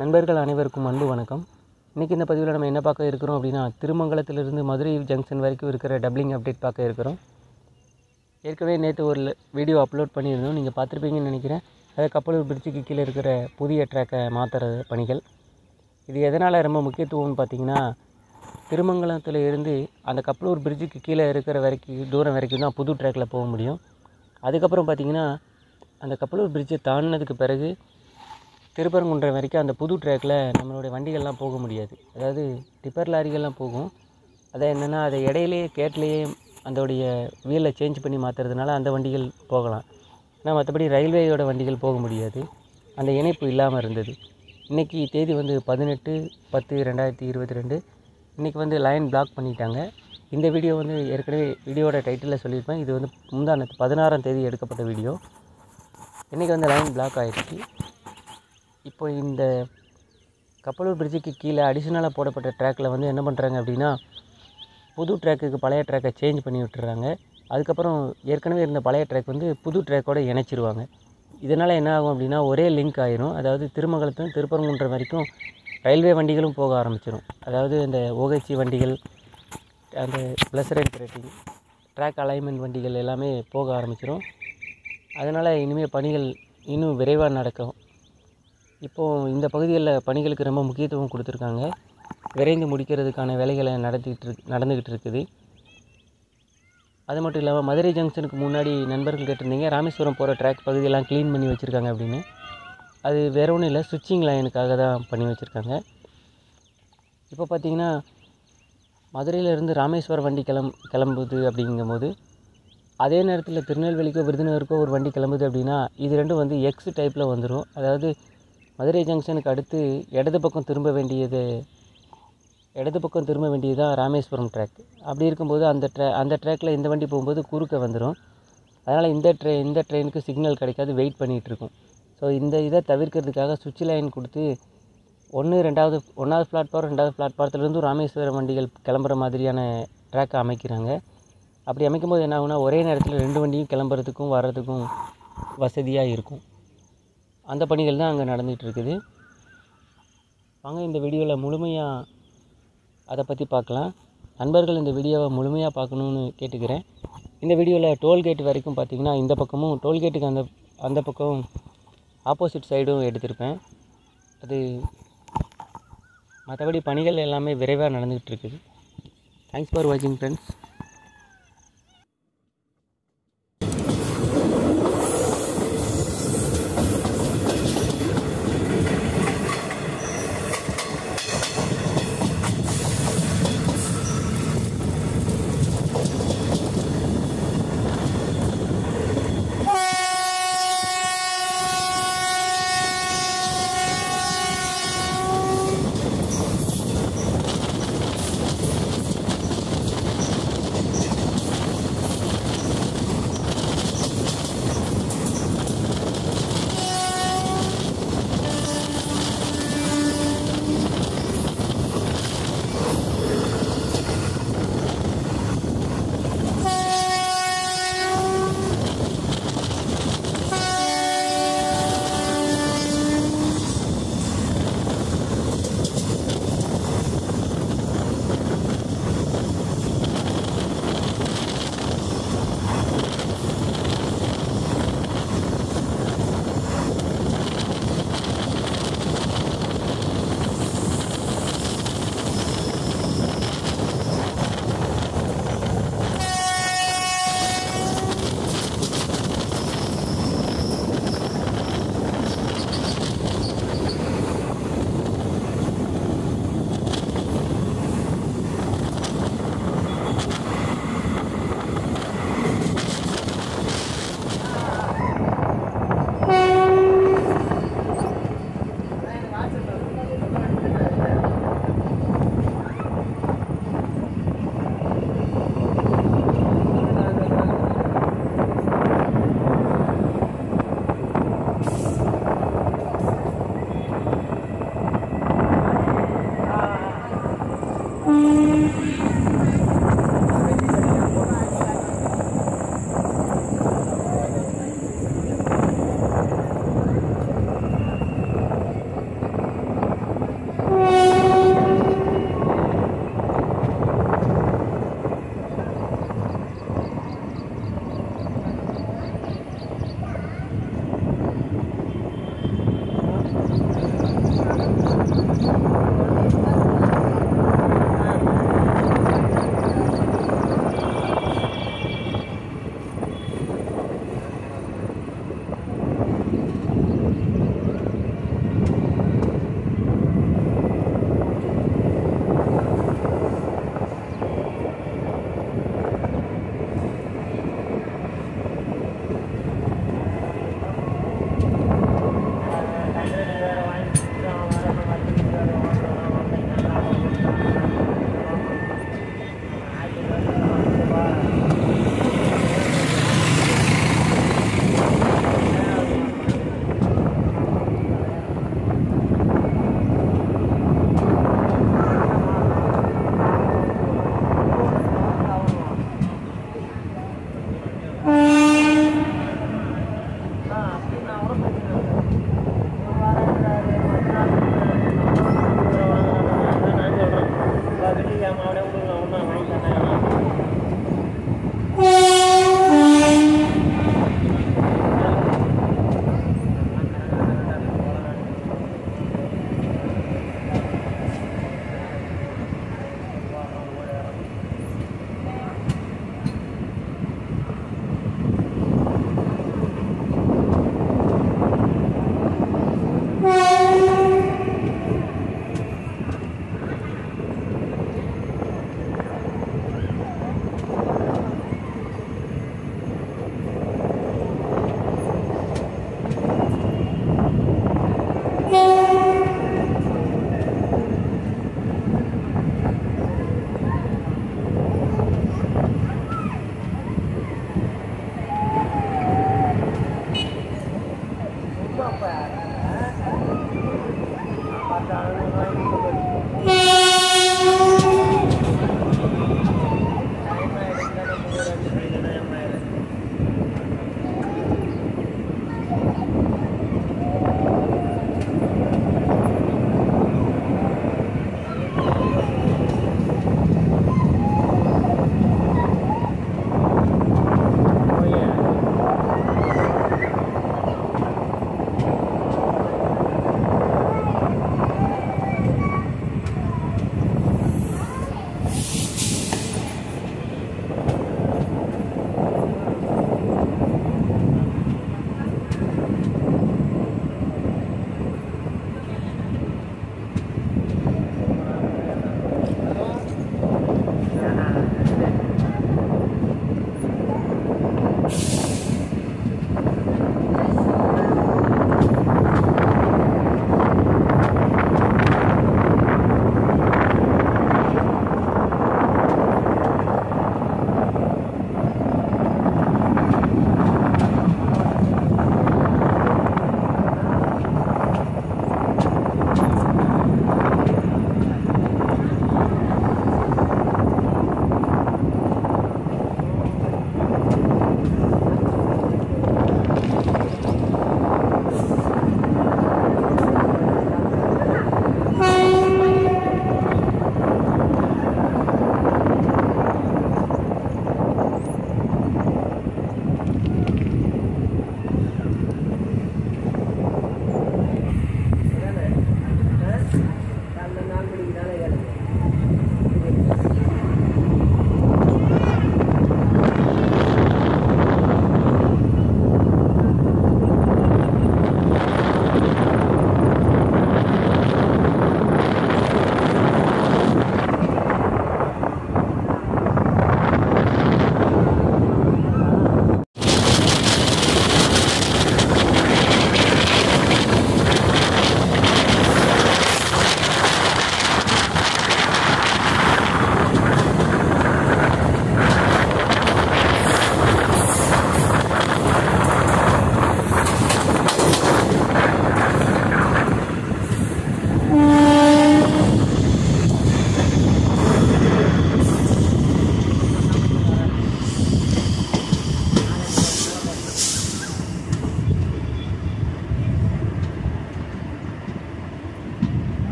நண்பர்கள் அனைவருக்கும் அன்பு வணக்கம். இன்றைக்கி இந்த பதிவில் நம்ம என்ன பார்க்க இருக்கிறோம் அப்படின்னா, திருமங்கலத்திலிருந்து மதுரை ஜங்ஷன் வரைக்கும் இருக்கிற டப்ளிங் அப்டேட் பார்க்க இருக்கிறோம். ஏற்கனவே நேற்று ஒரு வீடியோ அப்லோட் பண்ணியிருந்தோம், நீங்கள் பார்த்துருப்பீங்கன்னு நினைக்கிறேன். அதாவது கப்பலூர் பிரிட்ஜுக்கு கீழே இருக்கிற புதிய ட்ராக்கை மாற்றுற பணிகள். இது எதனால் ரொம்ப முக்கியத்துவம்னு பார்த்தீங்கன்னா, திருமங்கலத்தில் இருந்து அந்த கப்பலூர் பிரிட்ஜுக்கு கீழே இருக்கிற தூரம் வரைக்கும் தான் புது ட்ராக்கில் போக முடியும். அதுக்கப்புறம் பார்த்திங்கன்னா, அந்த கப்பலூர் பிரிட்ஜை தாண்டினதுக்கு பிறகு திருப்பரங்குன்றம் வரைக்கும் அந்த புது ட்ராக்கில் நம்மளுடைய வண்டிகள்லாம் போக முடியாது. அதாவது டிப்பர் லாரிகள்லாம் போகும். அதான் என்னென்னா, அதை இடையிலேயே கேட்லேயே அதோடைய வீலை சேஞ்ச் பண்ணி மாற்றுறதுனால அந்த வண்டிகள் போகலாம். ஆனால் மற்றபடி ரயில்வேயோட வண்டிகள் போக முடியாது. அந்த இணைப்பு இல்லாமல் இருந்தது. இன்றைக்கி தேதி 18/10/2022. இன்றைக்கி லைன் பிளாக் பண்ணிட்டாங்க. இந்த வீடியோ ஏற்கனவே வீடியோட டைட்டிலில் சொல்லியிருப்பேன். இது முந்தானத்து 16ஆம் தேதி எடுக்கப்பட்ட வீடியோ. இன்றைக்கி லைன் பிளாக் ஆகிடுச்சு. இப்போ இந்த கப்பலூர் பிரிட்ஜுக்கு கீழே அடிஷ்னலாக போடப்பட்ட ட்ராக்கில் என்ன பண்ணுறாங்க அப்படின்னா, புது ட்ராக்குக்கு பழைய ட்ராக்கை சேஞ்ச் பண்ணி விட்டுறாங்க. அதுக்கப்புறம் ஏற்கனவே இருந்த பழைய ட்ராக் புது ட்ராக்கோடு இணைச்சிருவாங்க. இதனால் என்ன ஆகும் அப்படின்னா, ஒரே லிங்க் ஆயிரும். அதாவது திருமங்கலத்தும் திருப்பரங்குன்றம் வரைக்கும் ரயில்வே வண்டிகளும் போக ஆரம்பிச்சிடும். அதாவது இந்த OHC வண்டிகள், அந்த plus rate rating, track alignment வண்டிகள் எல்லாமே போக ஆரம்பிச்சிடும். அதனால் இனிமேல் பணிகள் இன்னும் விரைவாக நடக்கும். இப்போது இந்த பகுதிகளில் பணிகளுக்கு ரொம்ப முக்கியத்துவம் கொடுத்துருக்காங்க. விரைந்து முடிக்கிறதுக்கான வேலைகளை நடந்துக்கிட்டு இருக்குது. அது மட்டும் இல்லாமல் மதுரை ஜங்ஷனுக்கு முன்னாடி நண்பர்கள் கேட்டிருந்தீங்க, ராமேஸ்வரம் போகிற ட்ராக் பகுதியெல்லாம் க்ளீன் பண்ணி வச்சுருக்காங்க அப்படின்னு. அது வேறு ஒன்றும் இல்லை, ஸ்விட்சிங் லைனுக்காக தான் பண்ணி வச்சுருக்காங்க. இப்போ பார்த்திங்கன்னா, மதுரையிலேருந்து ராமேஸ்வரம் வண்டி கிளம்புது அப்படிங்கும்போது, அதே நேரத்தில் திருநெல்வேலிக்கோ விருதுநகருக்கோ ஒரு வண்டி கிளம்புது அப்படின்னா, இது ரெண்டும் எக்ஸ் டைப்பில் வந்துடும். அதாவது மதுரை ஜங்ஷனுக்கு அடுத்து இடது பக்கம் திரும்ப வேண்டியது தான் ராமேஸ்வரம் ட்ராக். அப்படி இருக்கும்போது அந்த ட்ராக்கில் இந்த வண்டி போகும்போது குறுக்க வந்துடும். அதனால் இந்த ட்ரெயினுக்கு சிக்னல் கிடைக்காது, வெயிட் பண்ணிகிட்ருக்கும். ஸோ இந்த இதை தவிர்க்கிறதுக்காக சுவிட்ச் லைன் கொடுத்து ஒன்றாவது பிளாட்ஃபார்ம் 2வது பிளாட்ஃபாரத்துலேருந்து ராமேஸ்வரம் வண்டிகள் கிளம்புற மாதிரியான ட்ராக்கை அமைக்கிறாங்க. அப்படி அமைக்கும்போது என்ன ஆகுனா, ஒரே நேரத்தில் 2 வண்டியும் கிளம்புறதுக்கும் வர்றதுக்கும் வசதியாக இருக்கும். அந்த பணிகள் தான் அங்கே நடந்துகிட்ருக்குது. வாங்க இந்த வீடியோவில் முழுமையாக அதை பற்றி பார்க்கலாம். நண்பர்கள் இந்த வீடியோவை முழுமையாக பார்க்கணுன்னு கேட்டுக்கிறேன். இந்த வீடியோவில் டோல்கேட் வரைக்கும் பார்த்திங்கன்னா, இந்த பக்கமும் டோல்கேட்டுக்கு அந்த பக்கம் ஆப்போசிட் சைடும் எடுத்திருப்பேன். அது மற்றபடி பணிகள் எல்லாமே விரைவாக நடந்துகிட்டு இருக்குது. தேங்க்ஸ் ஃபார் வாட்சிங் ஃப்ரெண்ட்ஸ்.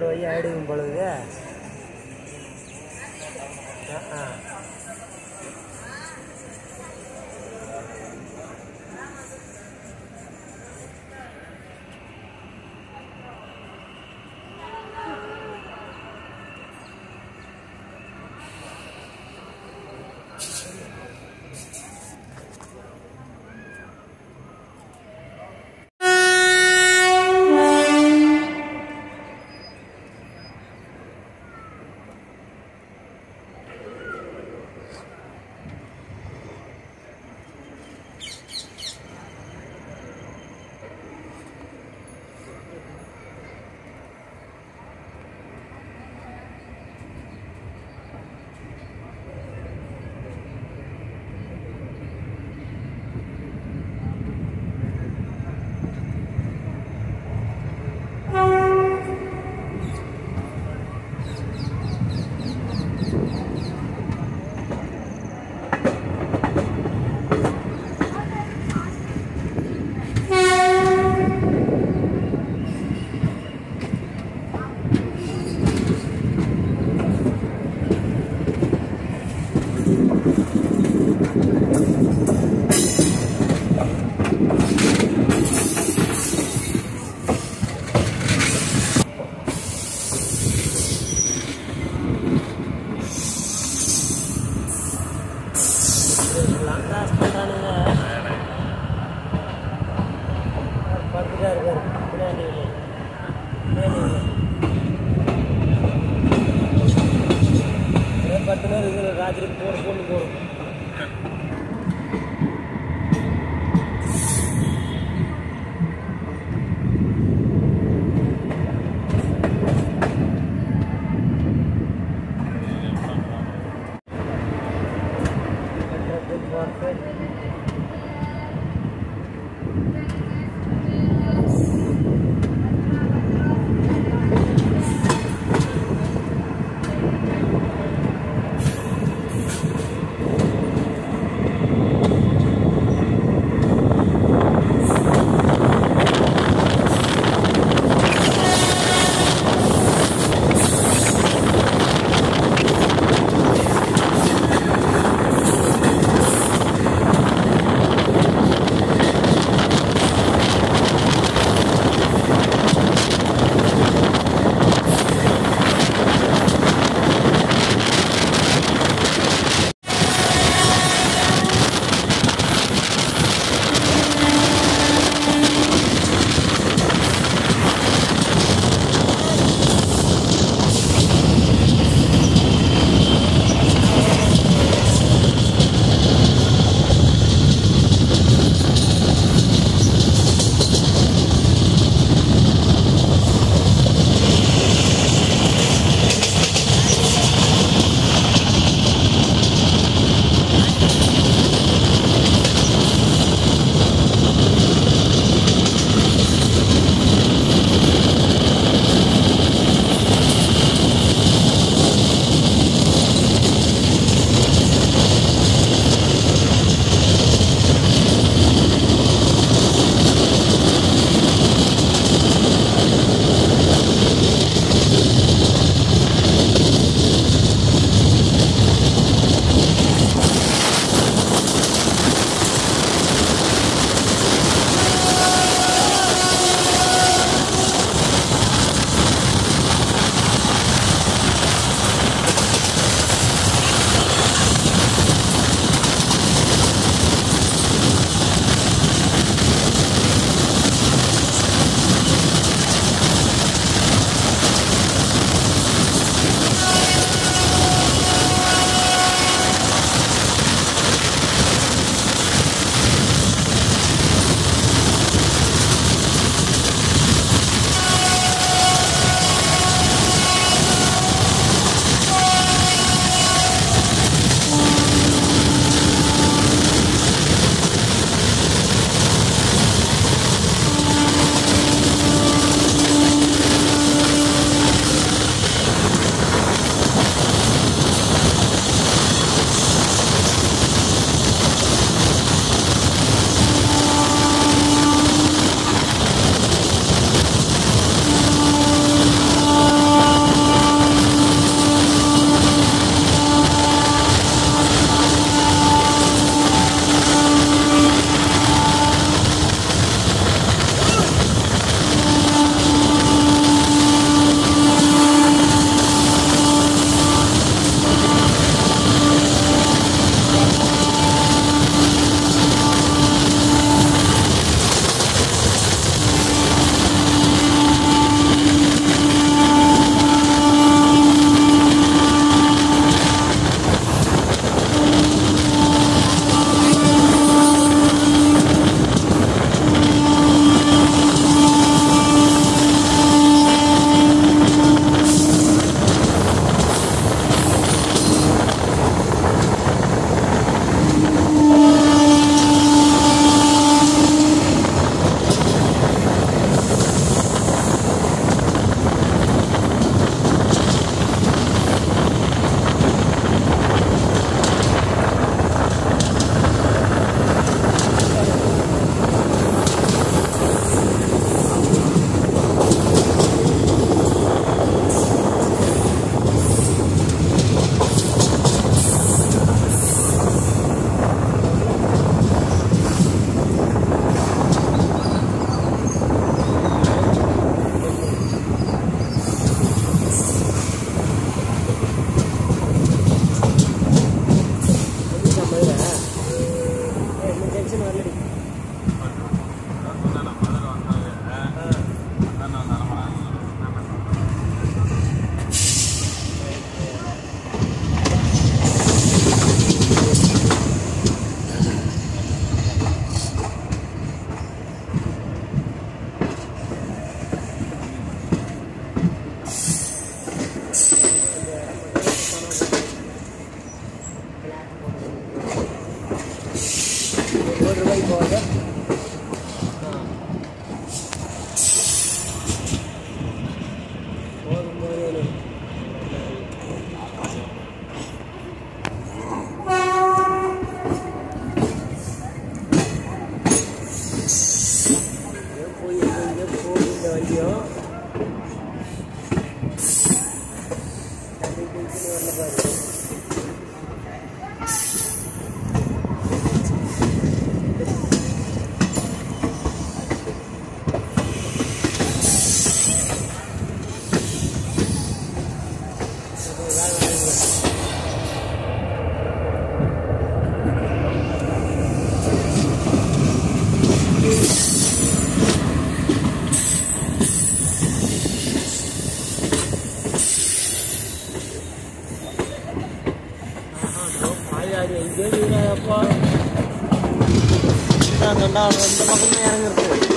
வழி ஆயிடுக்கும் பொழுது ராத்திரி போடும் இந்த பக்கமே இறங்கிருக்கு.